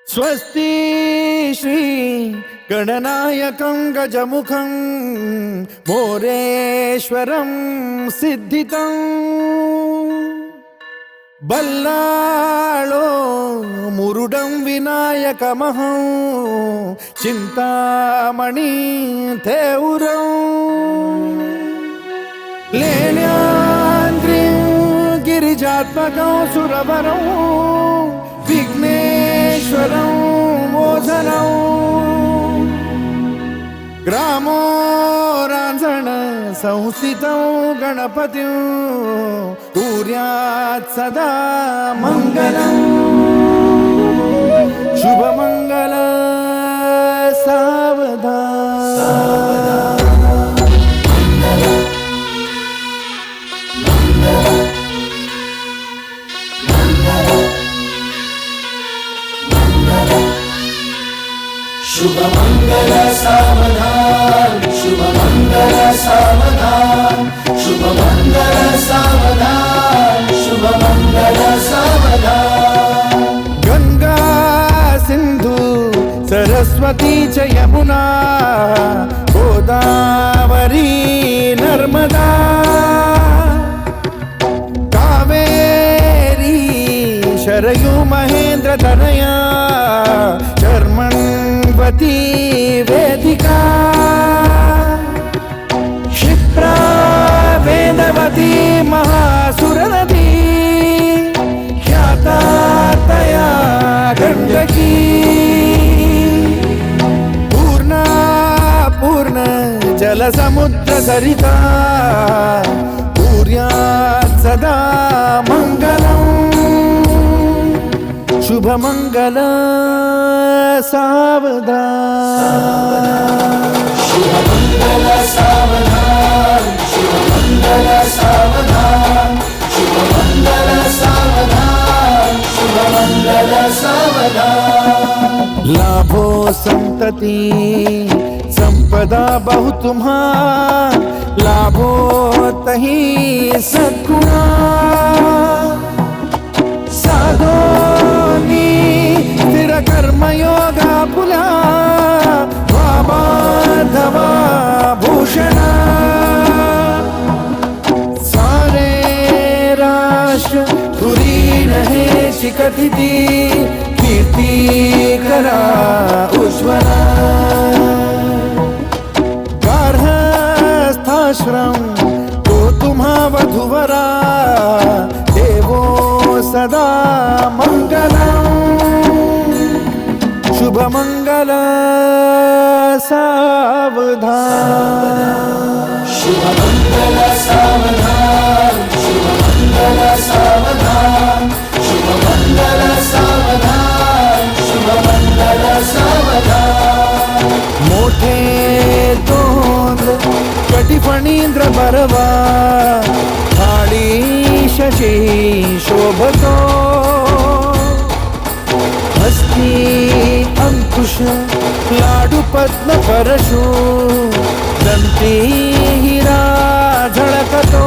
स्वस्ति श्री गणनायकं गजमुखं मोरेश्वरं सिद्धितं बल्लाळो मुरुडं विनायकमहं चिंतामणि थेऊरं लेण्याद्रिं गिरिजात्मकं सुरवरं विघ्नेश्वरं मोझनं ग्रामो रांझण संस्थितं गणपतिं कुर्यात् सदा मंगलं शुभमंगल सावधान शुभमंगल सावधान शुभमंगल सावधान शुभमंगल सावधान शुभमंगल सावधान गंगा सिंधु सरस्वती च यमुना गोदावरी नर्मदा कावेरी शरयू महेंद्र तनया चर्मण्वती वेदिका क्षिप्रा वेदवती महासुरनदी ख्याता तया गण्डकी पूर्णा पूर्ण जलसमुद्र सरिता कुर्यात् सदा मंगलम् शुभमंगल सावधान शुभमंगल सावधान शुभमंगल सावधान शुभमंगल सावधान शुभमंगल सावधान लाभो संतति संपदा बहु तुम्हा लाभो तही सद्गुणा साधोनी स्थिर कर्मयोगा पुला वामाधवा भूषणा सारे राष्ट्र धुरीण हे शिकथिती कीर्ती करा उज्ज्वला गार्हस्थाश्रम तो तुम्हा वधुवरा देवो सदा मंगलम् शुभमंगल सावधान शुभमंगल सावधान शुभमंगल सावधान शुभमंगल सावधान शुभमंगल सावधान मोठे तोंड कटिफणींद्र बरवा थाळी शशी शोभतो हस्ती अंकुश लाडू पद्म परशु दंती हिरा झळकतो